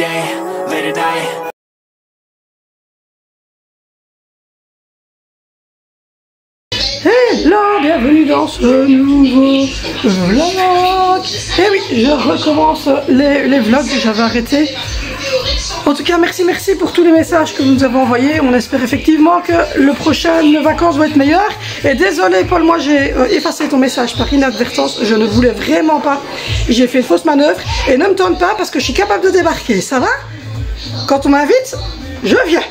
day, late at night. Hello, bienvenue dans ce nouveau vlog. Et oui, je recommence les vlogs que j'avais arrêtés. En tout cas, merci pour tous les messages que vous nous avez envoyés. On espère effectivement que le prochain vacances va être meilleur. Et désolé Paul, moi j'ai effacé ton message par inadvertance. Je ne voulais vraiment pas. J'ai fait une fausse manœuvre. Et ne me tourne pas parce que je suis capable de débarquer. Ça va? Quand on m'invite, je viens.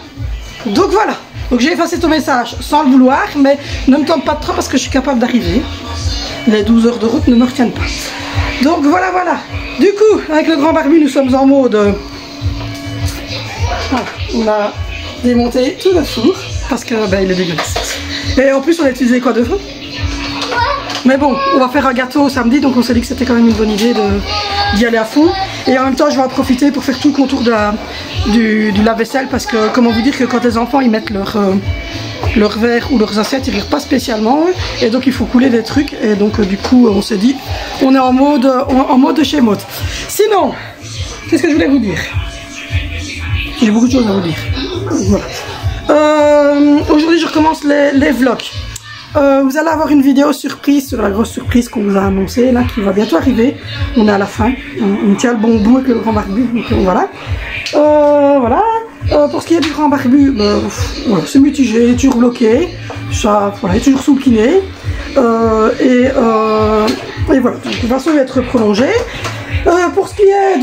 Donc voilà. Donc j'ai effacé ton message sans le vouloir, mais ne me tente pas trop parce que je suis capable d'arriver. Les 12 heures de route ne me retiennent pas. Donc voilà. Du coup, avec le grand barbu, nous sommes en mode... Voilà, on a démonté tout notre four parce que ben, il est dégueulasse. Et en plus, on a utilisé quoi de feu? Mais bon, on va faire un gâteau samedi, donc on s'est dit que c'était quand même une bonne idée d'y aller à fond. Et en même temps, je vais en profiter pour faire tout le contour du lave-vaisselle parce que, comment vous dire que quand les enfants ils mettent leur verre ou leurs assiettes, ils ne rirent pas spécialement. Et donc, il faut couler des trucs. Et donc, du coup, on s'est dit, on est en mode de chez Motte. Sinon, qu'est-ce que je voulais vous dire? J'ai beaucoup de choses à vous dire. Voilà. Aujourd'hui, je recommence les vlogs. Vous allez avoir une vidéo surprise sur la grosse surprise qu'on vous a annoncée là, qui va bientôt arriver. On est à la fin. On tient le bon bout avec le grand barbu. Donc voilà. Pour ce qui est du grand barbu, voilà, c'est mitigé, toujours bloqué. Ça, voilà, il est toujours sous le kiné. Et voilà. Donc, il va sûrement être prolongé. Pour ce qui est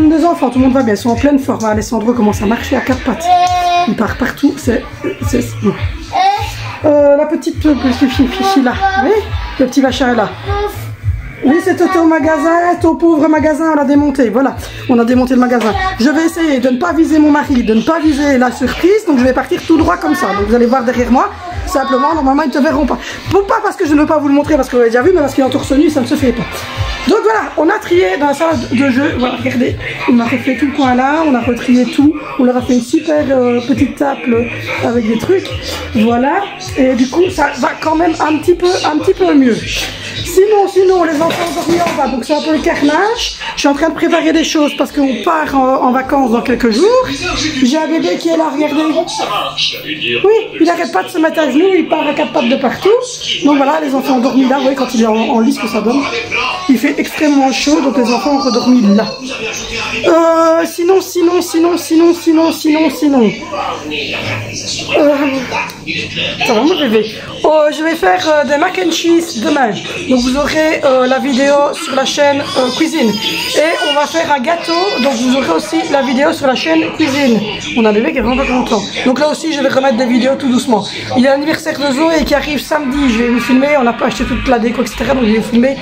des enfants, tout le monde va bien, ils sont en pleine forme. Alessandro commence à marcher à quatre pattes. Il part partout. La petite fille là, oui, le petit machin est là. Oui, c'était au magasin, au pauvre magasin, on l'a démonté, voilà, on a démonté le magasin. Je vais essayer de ne pas viser mon mari, de ne pas viser la surprise, donc je vais partir tout droit comme ça. Donc vous allez voir derrière moi, simplement, normalement ils ne te verront pas. Pas parce que je ne veux pas vous le montrer, parce que vous l'avez déjà vu, mais parce qu'il est en torse nu, ça ne se fait pas. Donc voilà, on a trié dans la salle de jeu, voilà, regardez, on a refait tout le coin là, on a retrié tout, on leur a fait une super petite table avec des trucs, voilà, et du coup ça va quand même un petit peu mieux. Sinon, les enfants ont dormi en bas, donc c'est un peu le carnage. Je suis en train de préparer des choses parce qu'on part en vacances dans quelques jours. J'ai un bébé qui est là, regardez. Oui, il n'arrête pas de se mettre à genoux, il part à quatre pattes de partout. Donc voilà, les enfants ont dormi là, vous voyez quand il est en lit ce que ça donne. Il fait extrêmement chaud, donc les enfants ont redormi là. Sinon. Ça va me rêver. Je vais faire des mac and cheese demain. Donc vous aurez la vidéo sur la chaîne cuisine. Et on va faire un gâteau. Donc vous aurez aussi la vidéo sur la chaîne cuisine. On a un bébé qui est vraiment pas content. Donc là aussi je vais remettre des vidéos tout doucement. Il y a l'anniversaire de Zoé qui arrive samedi. Je vais vous filmer. On n'a pas acheté toute la déco, etc. Donc je vais vous filmer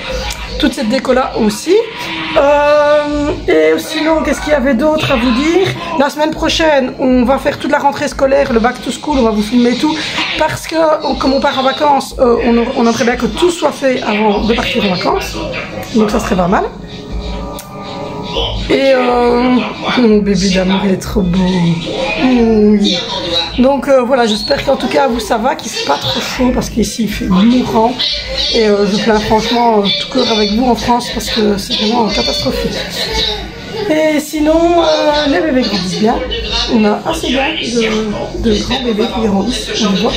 toute cette déco là aussi. Et sinon, qu'est-ce qu'il y avait d'autre à vous dire? La semaine prochaine, on va faire toute la rentrée scolaire, le back to school, on va vous filmer tout. Parce que, comme on part en vacances, on aimerait bien que tout soit fait avant de partir en vacances. Donc ça serait pas mal. Et mon bébé d'amour, il est trop beau. Oui. Donc voilà, j'espère qu'en tout cas vous ça va, qu'il ne fait pas trop chaud parce qu'ici il fait mourant. Et je plains franchement tout cœur avec vous en France parce que c'est vraiment catastrophique. Et sinon, les bébés grandissent bien. On a assez bien de grands bébés qui grandissent, on le voit.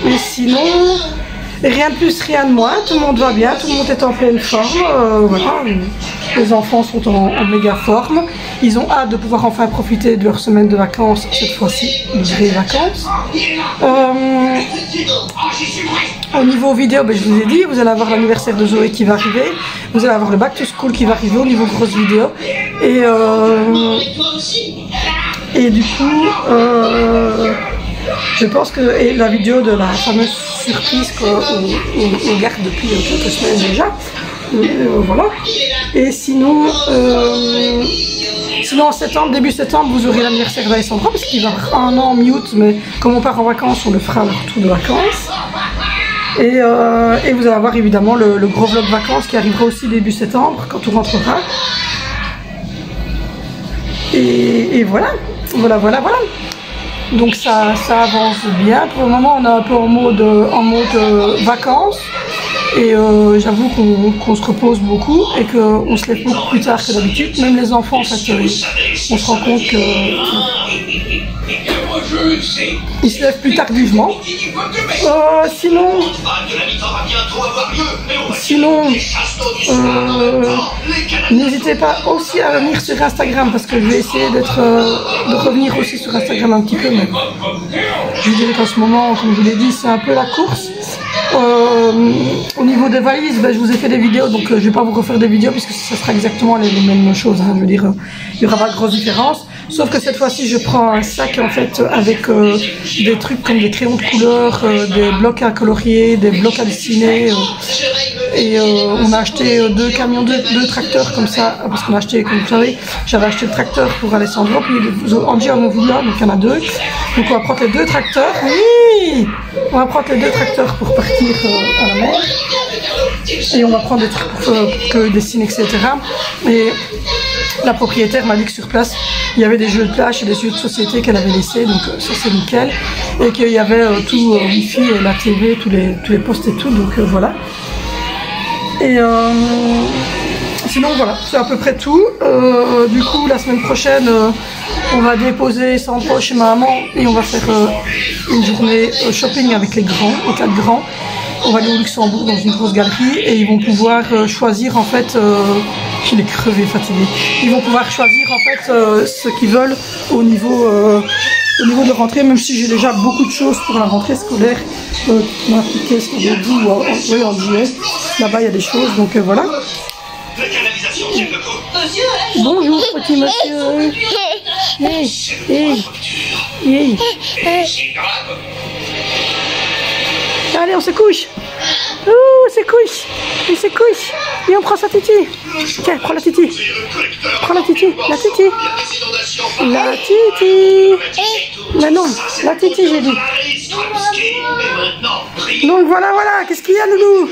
Et sinon... rien de plus, rien de moins, tout le monde va bien, tout le monde est en pleine forme, voilà, les enfants sont en méga forme, ils ont hâte de pouvoir enfin profiter de leur semaine de vacances, cette fois-ci, des vacances. Au niveau vidéo, ben, je vous ai dit, vous allez avoir l'anniversaire de Zoé qui va arriver, vous allez avoir le back to school qui va arriver au niveau grosse vidéo, et du coup, je pense que la vidéo de la fameuse surprise qu'on garde depuis quelques semaines déjà, voilà. Et sinon, en septembre, début septembre, vous aurez l'anniversaire d'Alessandro parce qu'il va avoir un an en mute, mais comme on part en vacances, on le fera à le retour de vacances. Et vous allez avoir évidemment le gros vlog vacances qui arrivera aussi début septembre quand on rentrera. Et voilà. Donc ça avance bien. Pour le moment, on est un peu en mode vacances. Et j'avoue qu'on se repose beaucoup et qu'on se lève beaucoup plus tard que d'habitude. Même les enfants, en fait, on se rend compte que ils se lèvent plus tardivement. Sinon, n'hésitez pas aussi à venir sur Instagram parce que je vais essayer de revenir aussi sur Instagram un petit peu. Mais je dirais qu'en ce moment, comme je vous l'ai dit, c'est un peu la course. Au niveau des valises, ben, je vous ai fait des vidéos, donc je vais pas vous refaire des vidéos puisque ça sera exactement les mêmes choses. Hein, je veux dire, il y aura pas de grosse différence. Sauf que cette fois-ci, je prends un sac en fait avec des trucs comme des crayons de couleur, des blocs à colorier, des blocs à dessiner. Et on a acheté 2 camions, 2 tracteurs comme ça, parce qu'on a acheté, comme vous savez, j'avais acheté le tracteur pour Alessandro, puis Angie en a voulu un, donc il y en a 2. Donc on va prendre les 2 tracteurs. Oui, on va prendre les 2 tracteurs pour partir à la mer. Et on va prendre des trucs pour que dessine, etc. Et la propriétaire m'a dit que sur place, il y avait des jeux de plage et des jeux de société qu'elle avait laissés, donc ça c'est nickel. Et qu'il y avait tout Wi-Fi, et la TV, tous les postes et tout, donc voilà. Et sinon voilà, c'est à peu près tout. Du coup, la semaine prochaine, on va déposer Sandro chez ma maman et on va faire une journée shopping avec les 4 grands. On va aller au Luxembourg dans une grosse galerie et ils vont pouvoir choisir en fait, il est crevé, fatigué. Ils vont pouvoir choisir en fait ce qu'ils veulent au niveau de rentrée, même si j'ai déjà beaucoup de choses pour la rentrée scolaire. Ma petite caisse pour des bouts, oui, en juillet. Là-bas il y a des choses, donc voilà. Bonjour petit monsieur. Hey. Allez, on se couche. On se couche. Et on prend sa titi. Tiens, prends la titi. La titi. Mais non, la titi, j'ai dit. Donc voilà, qu'est-ce qu'il y a, Loulou?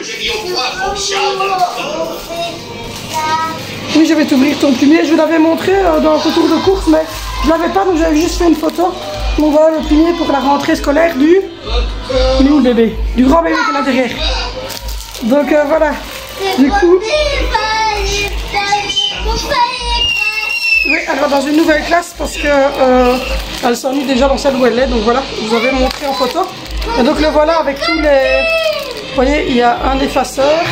Oui, je vais t'ouvrir ton plumier. Je vous l'avais montré dans le retour de course, mais je l'avais pas, donc j'avais juste fait une photo. On va le plumier pour la rentrée scolaire du... Il est où le bébé? Du grand bébé qui est là derrière. Donc voilà. Du coup... Oui, elle va dans une nouvelle classe parce que elle s'ennuie déjà dans celle où elle est. Donc voilà, je vous avais montré en photo. Et donc le voilà avec tous les... Vous voyez, il y a un effaceur,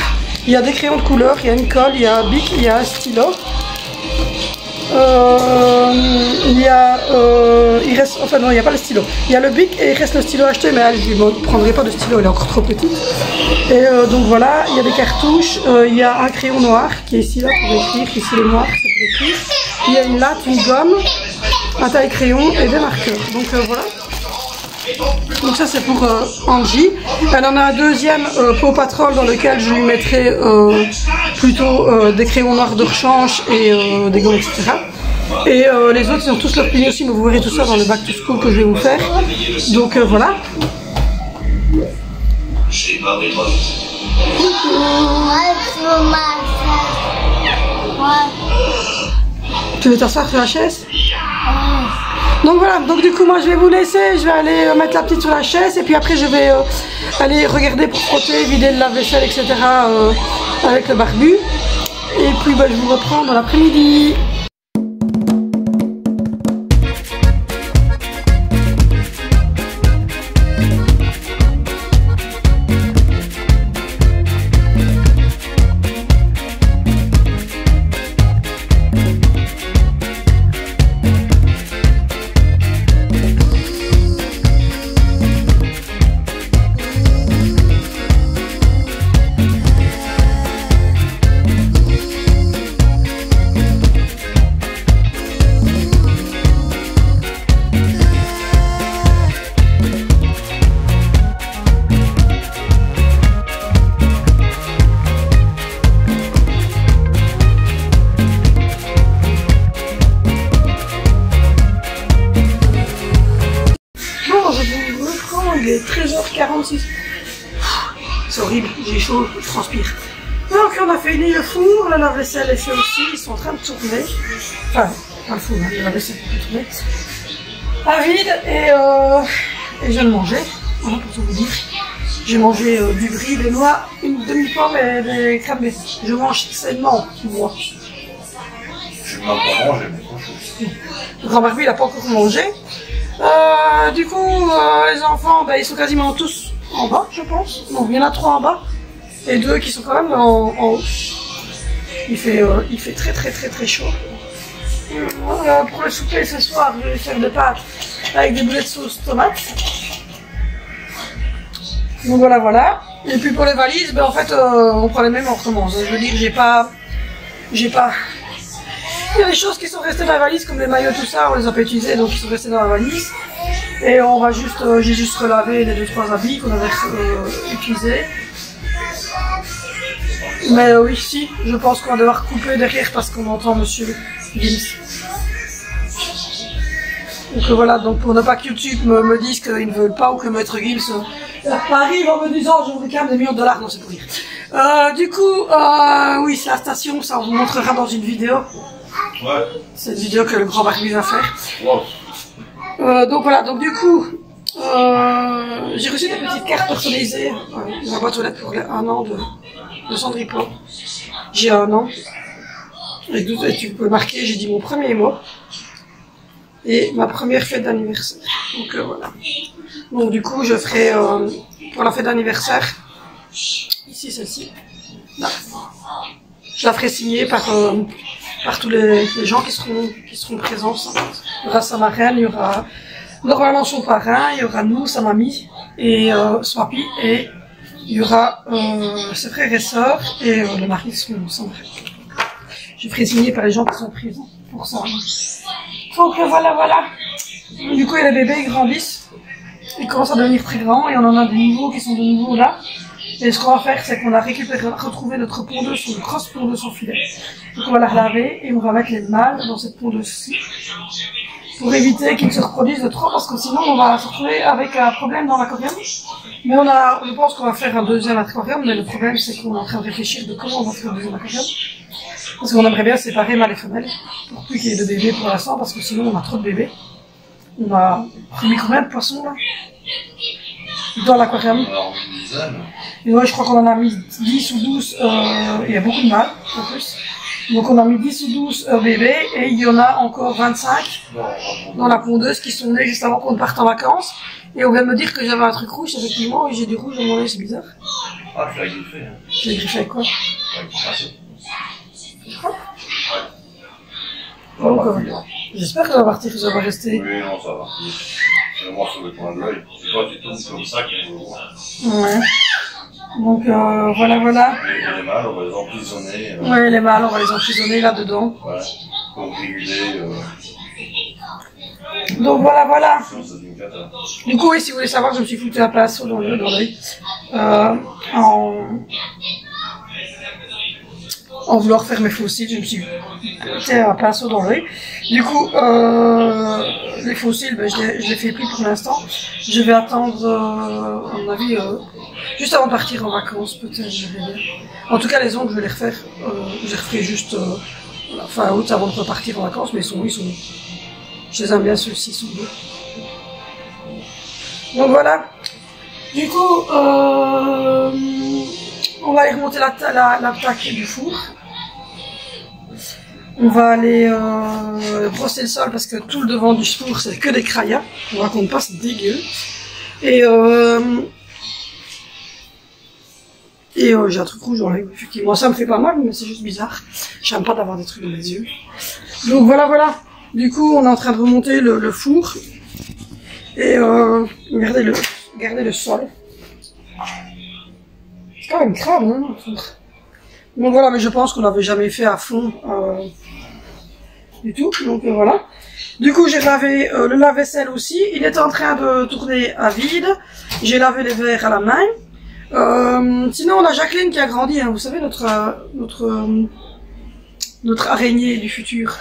il y a des crayons de couleur, il y a une colle, il y a un bic, il y a un stylo. Il reste, enfin non, il n'y a pas le stylo. Il y a le bic et il reste le stylo acheté, mais elle, je ne prendrai pas de stylo, il est encore trop petit. Et donc voilà, il y a des cartouches, il y a un crayon noir qui est ici là pour écrire, ici le noir c'est pour écrire. Il y a une latte, une gomme, un taille-crayon et des marqueurs. Donc voilà. Donc ça c'est pour Angie. Elle en a un deuxième Paw Patrol dans lequel je lui mettrai plutôt des crayons noirs de rechange et des gommes, etc. Et les autres ils ont tous leur plumier aussi, mais vous verrez tout ça dans le back to school que je vais vous faire. Donc voilà. Tu veux t'asseoir sur la chaise? Donc voilà, donc du coup moi je vais vous laisser, je vais aller mettre la petite sur la chaise et puis après je vais aller regarder pour frotter, vider le lave-vaisselle, etc. Avec le barbu. Et puis bah, je vous reprends dans l'après-midi. Il est 13h46. C'est horrible, j'ai chaud, je transpire. Donc on a fini le four, le lave-vaisselle est fait aussi, ils sont en train de tourner. Enfin, pas le four, hein, le lave-vaisselle peut tourner. À vide et je viens de manger, voilà pour tout vous dire. J'ai mangé du brie, des noix, une demi-pomme et des crabe. Je mange sainement, moi. Je ne m'en pas manger, mais franchement. Le grand Barbie, il n'a pas encore mangé. Du coup, les enfants, ben, ils sont quasiment tous en bas, je pense. Non, il y en a 3 en bas. Et 2 qui sont quand même en haut. Il fait très chaud. Pour le souper ce soir, je vais faire des pâtes avec des boulettes de sauce tomate. Donc voilà. Et puis pour les valises, ben en fait, on prend les mêmes, on recommence. Je veux dire, j'ai pas. Il y a des choses qui sont restées dans la valise, comme les maillots, tout ça, on les a pas utilisés, donc ils sont restés dans la valise. Et on va juste, j'ai juste relavé les 2-3 habits qu'on avait utilisés. Mais oui, si, je pense qu'on va devoir couper derrière parce qu'on entend Monsieur Gims. Donc voilà, donc pour ne pas que YouTube me dise qu'ils ne veulent pas ou que Maître Gims arrive en me disant je vous réclame des millions de dollars, non c'est pour rire. Du coup, oui, c'est la station, ça on vous montrera dans une vidéo. Ouais. C'est une vidéo que le grand Barbie va faire. Wow. Donc voilà, donc du coup, j'ai reçu des petites cartes personnalisées, la boîte aux lettres pour 1 an de Sandripo. J'ai 1 an. Et tu peux marquer, j'ai dit mon premier mot. Et ma première fête d'anniversaire. Donc voilà. Donc du coup, je ferai pour la fête d'anniversaire, ici celle-ci, là. Je la ferai signer par tous les gens qui seront présents. Il y aura sa marraine, il y aura normalement son parrain, il y aura nous, sa mamie, et son papy, et il y aura ses frères et sœurs, et le mari de son frère. Je ferai signer par les gens qui sont présents pour ça. Donc voilà. Du coup, il y a les bébés, ils grandissent. Ils commencent à devenir très grands et on en a des nouveaux qui sont de nouveau là. Et ce qu'on va faire, c'est qu'on a retrouvé notre pondeuse, une grosse pondeuse sans filet. Donc on va la relaver et on va mettre les mâles dans cette pondeuse-ci. Pour éviter qu'ils se reproduisent de trop, parce que sinon on va se retrouver avec un problème dans l'aquarium. Mais je pense qu'on va faire un deuxième aquarium, mais le problème c'est qu'on est en train de réfléchir de comment on va faire le deuxième aquarium. Parce qu'on aimerait bien séparer mâles et femelles, pour plus qu'il y ait de bébés pour l'instant, parce que sinon on a trop de bébés. On a remis combien de poissons là dans l'aquarium? Et ouais, je crois qu'on en a mis 10 ou 12, il y a beaucoup de mâles en plus. Donc on a mis 10 ou 12 bébés et il y en a encore 25 dans la pondeuse qui sont nés juste avant qu'on parte en vacances. Et on vient de me dire que j'avais un truc rouge, effectivement, et j'ai du rouge dans mon nez, c'est bizarre. Ah, tu l'as griffé, hein. Je l'ai griffé avec quoi? Je crois. Donc, j'espère que ça va partir, que ça va rester. Oui, non, ça va partir. Je vais voir sur le coin de l'œil. C'est toi, tu tournes comme ça qu'on veut voir. Ouais. Donc, voilà. Et les mâles, on va les emprisonner. Ouais, les mâles, on va les emprisonner là-dedans. Ouais. Pour réguler. Donc, voilà. C'est une cata. Du coup, oui, si vous voulez savoir, je me suis foutu un pinceau dans l'œil. En vouloir faire mes fossiles, je me suis foutu un pinceau dans l'œil. Du coup, les fossiles, ben, je les fais plus pour l'instant. Je vais attendre, à mon avis, juste avant de partir en vacances, peut-être, je vais bien. En tout cas, les ongles, je vais les refaire. Je les referai juste fin août avant de repartir en vacances, mais ils sont je les aime bien, ceux-ci, ils sont beaux. Donc voilà. Du coup, on va aller remonter la plaque du four. On va aller brosser le sol parce que tout le devant du four c'est que des crayas. On raconte pas, c'est dégueu. Et j'ai un truc rouge dans l'œil. Effectivement, ça me fait pas mal, mais c'est juste bizarre. J'aime pas d'avoir des trucs dans les yeux. Donc voilà. Du coup, on est en train de remonter le four. Et regardez le sol. C'est quand même crade, hein, le four. Donc voilà, mais je pense qu'on n'avait jamais fait à fond du tout. Donc voilà. Du coup, j'ai lavé le lave-vaisselle aussi. Il est en train de tourner à vide. J'ai lavé les verres à la main. Sinon, on a Jacqueline qui a grandi. Hein. Vous savez, notre araignée du futur.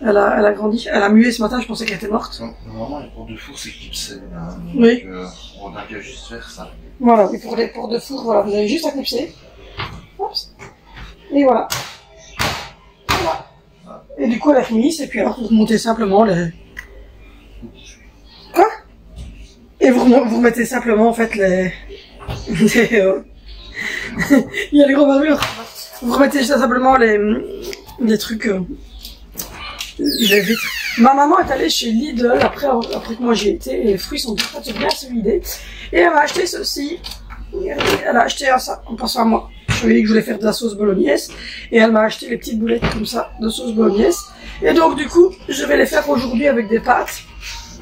Elle a grandi. Elle a mué ce matin. Je pensais qu'elle était morte. Normalement, les portes de four, c'est clipsé. Hein. Oui. Donc, on a qu'à juste faire ça. Voilà. Et pour les portes de four, voilà, vous avez juste à clipser. Et voilà. Et du coup, elle a fini, et puis alors vous remontez simplement les... Quoi? Et vous remettez simplement en fait Il y a les gros barbures. Vous remettez simplement les trucs, les vitres. Ma maman est allée chez Lidl après que moi j'y étais, et les fruits sont très bien solidés. Et elle m'a acheté ceci. Elle a acheté ça en pensant à moi. Je lui ai dit que je voulais faire de la sauce bolognaise. Et elle m'a acheté les petites boulettes comme ça de sauce bolognaise. Et donc du coup, je vais les faire aujourd'hui avec des pâtes.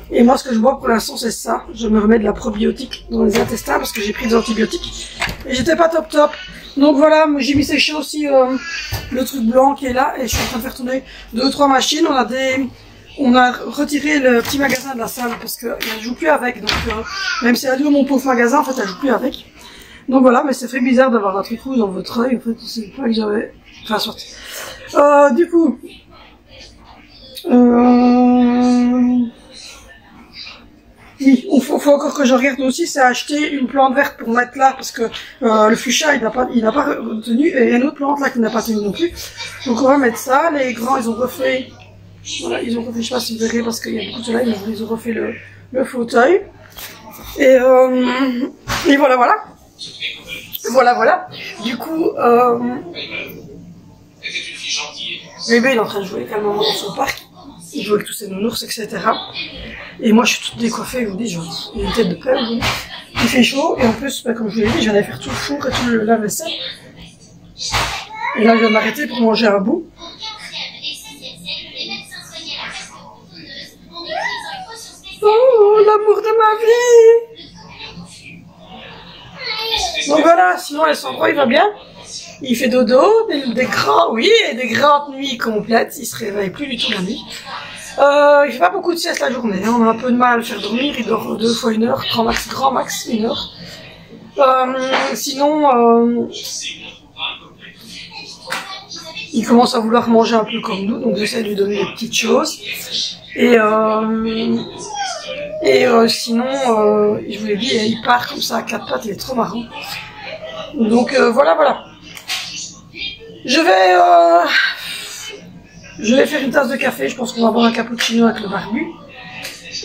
Et moi, ce que je bois pour l'instant, c'est ça. Je me remets de la probiotique dans les intestins parce que j'ai pris des antibiotiques. Et j'étais pas top. Donc voilà, j'ai mis sécher aussi le truc blanc qui est là. Et je suis en train de faire tourner 2 ou 3 machines. On a retiré le petit magasin de la salle parce qu'elle ne joue plus avec. Donc même si elle a dit mon pauvre magasin, en fait, elle joue plus avec. Donc voilà, mais c'est fait bizarre d'avoir un truc rouge dans votre œil. En fait, c'est pas que j'avais... Enfin, soit. Du coup... Oui, il faut encore que je regarde aussi, c'est acheter une plante verte pour mettre là, parce que le fuchsia il n'a pas tenu, et il y a une autre plante là qui n'a pas tenu non plus. Donc on va mettre ça, les grands ils ont refait, voilà, je sais pas si vous verrez parce qu'il y a beaucoup de soleil, mais ils ont refait le fauteuil. Et voilà. Du coup, bébé il est en train de jouer calmement dans son parc. Il joue avec tous ses nounours, etc. Et moi, je suis toute décoiffée, je vous dis, j'ai une tête de pelle. Il fait chaud, et en plus, bah, comme je vous l'ai dit, je viens de faire tout le four et tout le lave-vaisselle. Et là, je viens de m'arrêter pour manger un bout. Oh, l'amour de ma vie! Donc voilà, sinon, Alessandro, il va bien. Il fait dodo, des grandes nuits complètes, il se réveille plus du tout la nuit. Il fait pas beaucoup de sieste la journée, on a un peu de mal à le faire dormir, il dort 2 fois 1 heure, grand max 1 heure. Sinon, il commence à vouloir manger un peu comme nous, donc j'essaie de lui donner des petites choses. Et sinon, je vous l'ai dit, il part comme ça à 4 pattes, il est trop marrant. Donc voilà. Je vais faire une tasse de café, je pense qu'on va boire un cappuccino avec le barbu.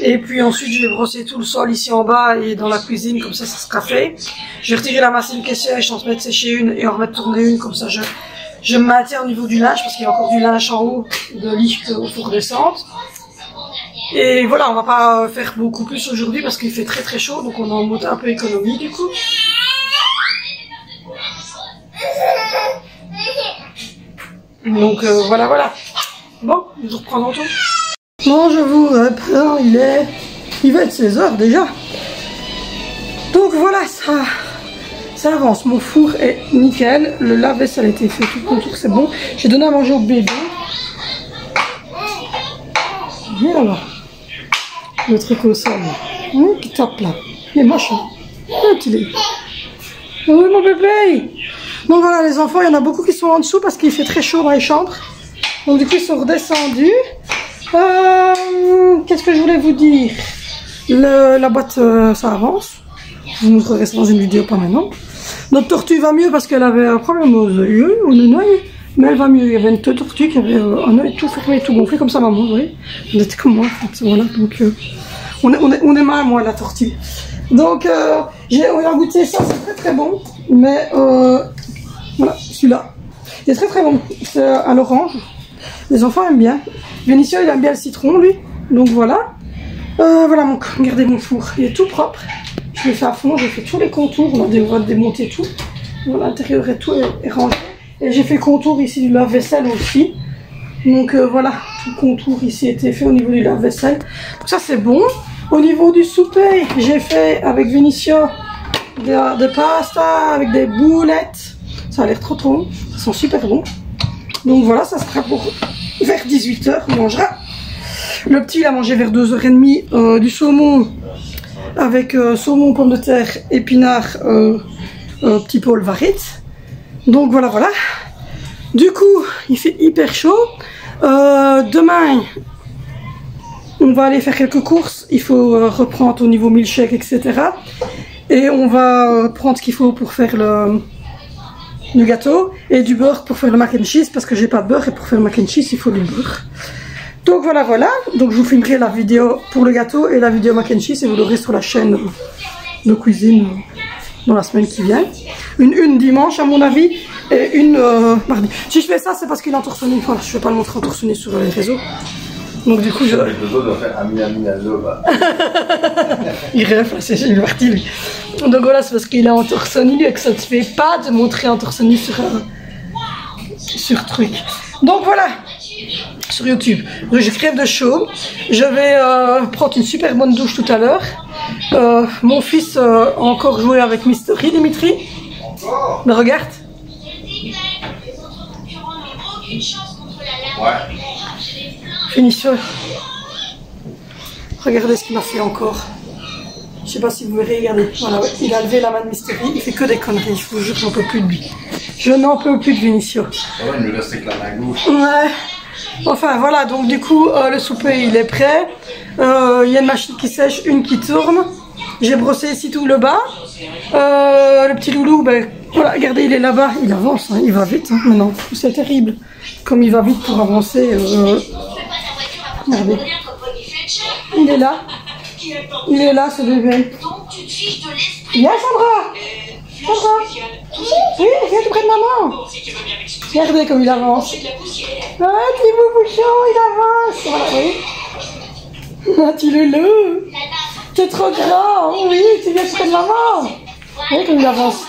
Et puis ensuite je vais brosser tout le sol ici en bas et dans la cuisine, comme ça sera fait. Je vais retirer la machine qui sèche, en se mettre sécher une et en remettre tourner une, comme ça je me maintiens au niveau du linge, parce qu'il y a encore du linge en haut de lit qu'il faut redescendre. Et voilà, on va pas faire beaucoup plus aujourd'hui parce qu'il fait très chaud, donc on est en mode un peu économie du coup. Donc voilà. Bon, je reprends dans tout. Non, je vous reprends, il va être 16 h déjà. Donc voilà, ça avance. Mon four est nickel. Le lave-vaisselle a été fait, tout le contour c'est bon. J'ai donné à manger au bébé. Viens là. Le truc au sol. Qui tape là. Il est moche. Il est. Oui mon bébé. Donc voilà les enfants, il y en a beaucoup qui sont en dessous parce qu'il fait très chaud dans les chambres. Donc du coup ils sont redescendus. Qu'est-ce que je voulais vous dire? La boîte ça avance. Vous nous reverrez dans une vidéo pas maintenant. Notre tortue va mieux parce qu'elle avait un problème aux yeux, au œil. Mais elle va mieux. Il y avait une tortue qui avait un œil tout fermé, tout gonflé comme ça maman, vous voyez. On était comme moi en fait. Voilà, donc on est mal moi la tortue. Donc on a goûté ça, c'est très bon. Mais voilà, celui-là. Il est très bon. C'est à l'orange. Les enfants aiment bien. Vénitien, il aime bien le citron, lui. Donc voilà. Voilà, regardez mon four. Il est tout propre. Je l'ai fait à fond. J'ai fait tous les contours. On va démonter tout. L'intérieur et tout est rangé. Et j'ai fait le contour ici du lave-vaisselle aussi. Donc voilà, tout le contour ici a été fait au niveau du lave-vaisselle. Donc ça, c'est bon. Au niveau du souper, j'ai fait avec Vénitien de pasta avec des boulettes. Ça a l'air trop bon. Ça sent super bon. Donc voilà, ça sera pour vers 18 h. On mangera. Le petit, il a mangé vers 2 h 30 du saumon avec saumon, pommes de terre, épinards, petit Paul Varit. Donc voilà. Du coup, il fait hyper chaud. Demain, on va aller faire quelques courses. Il faut reprendre au niveau milkshake, etc. Et on va prendre ce qu'il faut pour faire le gâteau et du beurre pour faire le mac and cheese parce que j'ai pas de beurre et pour faire le mac and cheese il faut du beurre. Donc voilà. Donc je vous filmerai la vidéo pour le gâteau et la vidéo mac and cheese et vous l'aurez sur la chaîne de cuisine dans la semaine qui vient. Une dimanche à mon avis et une mardi. Si je fais ça, c'est parce qu'il est en torse nu. Voilà, je ne vais pas le montrer en torse nu sur les réseaux. Donc du coup, je... Il rêve, c'est une partie lui. Donc voilà, c'est parce qu'il est en torse nu et que ça ne se fait pas de montrer en torse nu sur truc. Donc voilà, sur YouTube. Donc, je crève de chaud. Je vais prendre une super bonne douche tout à l'heure. Mon fils a encore joué avec Mystery, Dimitri. Mais regarde. Ouais. Finisseur. Regardez ce qu'il m'a fait encore. Je sais pas si vous verrez, regardez. Voilà, ouais. Il a levé la main de Mystery. Il fait que des conneries. Je vous jure que j'en peux plus de lui. Je n'en peux plus de Vinicio. Ouais, il me reste avec la main gauche. Ouais. Enfin voilà, donc du coup, le souper il est prêt. Il y a une machine qui sèche, une qui tourne. J'ai brossé ici tout le bas. Le petit loulou, ben voilà, regardez, il est là-bas. Il avance, hein, il va vite hein, maintenant. C'est terrible. Comme il va vite pour avancer. Regardez. Il est là. Il est là, ce bébé. Viens, Sandra. Sandra. Oui, viens tout près de maman. Regardez comme il avance. Ah, petit bouchon, il avance. Voilà, oui. Ah, petit loulou. T'es trop grand. Oui, tu viens tout près de maman. Oui, comme il avance.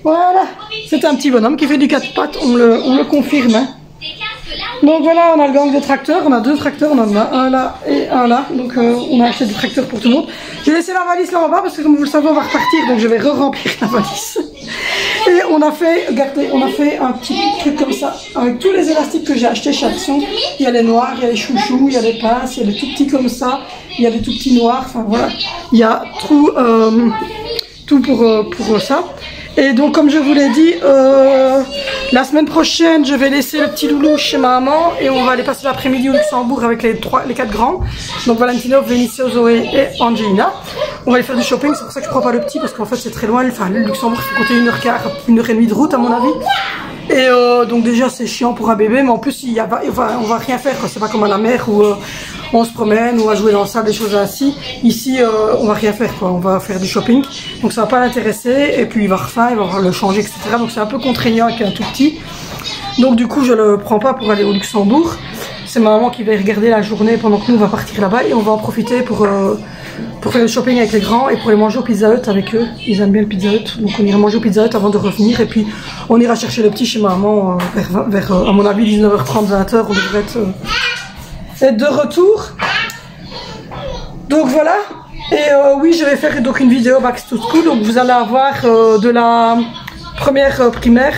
Voilà. C'est un petit bonhomme qui fait du 4 pattes, on le confirme. Hein. Donc voilà, on a le gang de tracteurs, on a 2 tracteurs, on en a un là et un là, donc on a acheté des tracteurs pour tout le monde. J'ai laissé la valise là en bas parce que comme vous le savez on va repartir, donc je vais re-remplir la valise. Et on a fait, regardez, on a fait un petit truc comme ça, avec tous les élastiques que j'ai achetés chez Action. Il y a les noirs, il y a les chouchous, il y a les pinces, il y a des tout petits comme ça, il y a des tout petits noirs, enfin voilà. Il y a tout pour ça. Et donc comme je vous l'ai dit, la semaine prochaine je vais laisser le petit loulou chez ma maman et on va aller passer l'après-midi au Luxembourg avec les 4 grands. Donc Valentino, Vinicio, Zoé et Angelina. On va aller faire du shopping, c'est pour ça que je prends pas le petit parce qu'en fait c'est très loin. Enfin le Luxembourg il faut compter 1h15, 1h30 de route à mon avis. Et donc déjà c'est chiant pour un bébé, mais en plus on va rien faire, c'est pas comme à la mer où on se promène, on va jouer dans le sable, des choses ainsi. Ici on va rien faire quoi, on va faire du shopping, donc ça va pas l'intéresser, et puis il va refaire, il va le changer, etc. Donc c'est un peu contraignant avec un tout petit. Donc du coup je le prends pas pour aller au Luxembourg. C'est ma maman qui va y regarder la journée pendant que nous on va partir là-bas, et on va en profiter pour faire le shopping avec les grands et pour aller manger au Pizza Hut avec eux. Ils aiment bien le Pizza Hut, donc on ira manger au Pizza Hut avant de revenir, et puis on ira chercher le petit chez maman vers à mon avis 19h30, 20h, on devrait être de retour. Donc voilà. Et oui, je vais faire donc une vidéo Back to School, donc vous allez avoir de la première primaire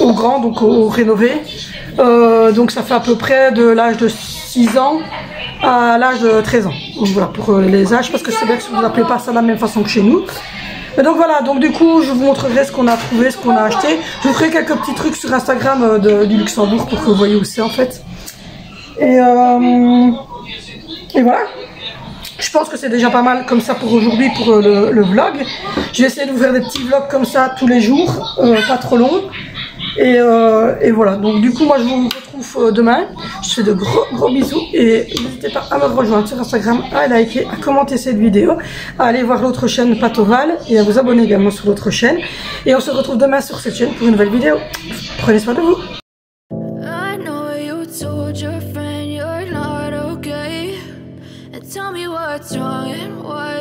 au grand, donc au rénové. Donc ça fait à peu près de l'âge de 6 ans à l'âge de 13 ans. Donc voilà pour les âges, parce que c'est vrai que vous n'appelez pas ça de la même façon que chez nous. Et donc voilà, donc du coup je vous montrerai ce qu'on a trouvé, ce qu'on a acheté. Je vous ferai quelques petits trucs sur Instagram du Luxembourg pour que vous voyez où c'est en fait. Et voilà. Je pense que c'est déjà pas mal comme ça pour aujourd'hui, pour le vlog. Je vais essayer de vous faire des petits vlogs comme ça tous les jours, pas trop longs. Et voilà, donc du coup moi je vous retrouve demain. Je fais de gros bisous et n'hésitez pas à me rejoindre sur Instagram, à liker, à commenter cette vidéo, à aller voir l'autre chaîne Patoval et à vous abonner également sur l'autre chaîne. Et on se retrouve demain sur cette chaîne pour une nouvelle vidéo. Prenez soin de vous. Tell me what's wrong and why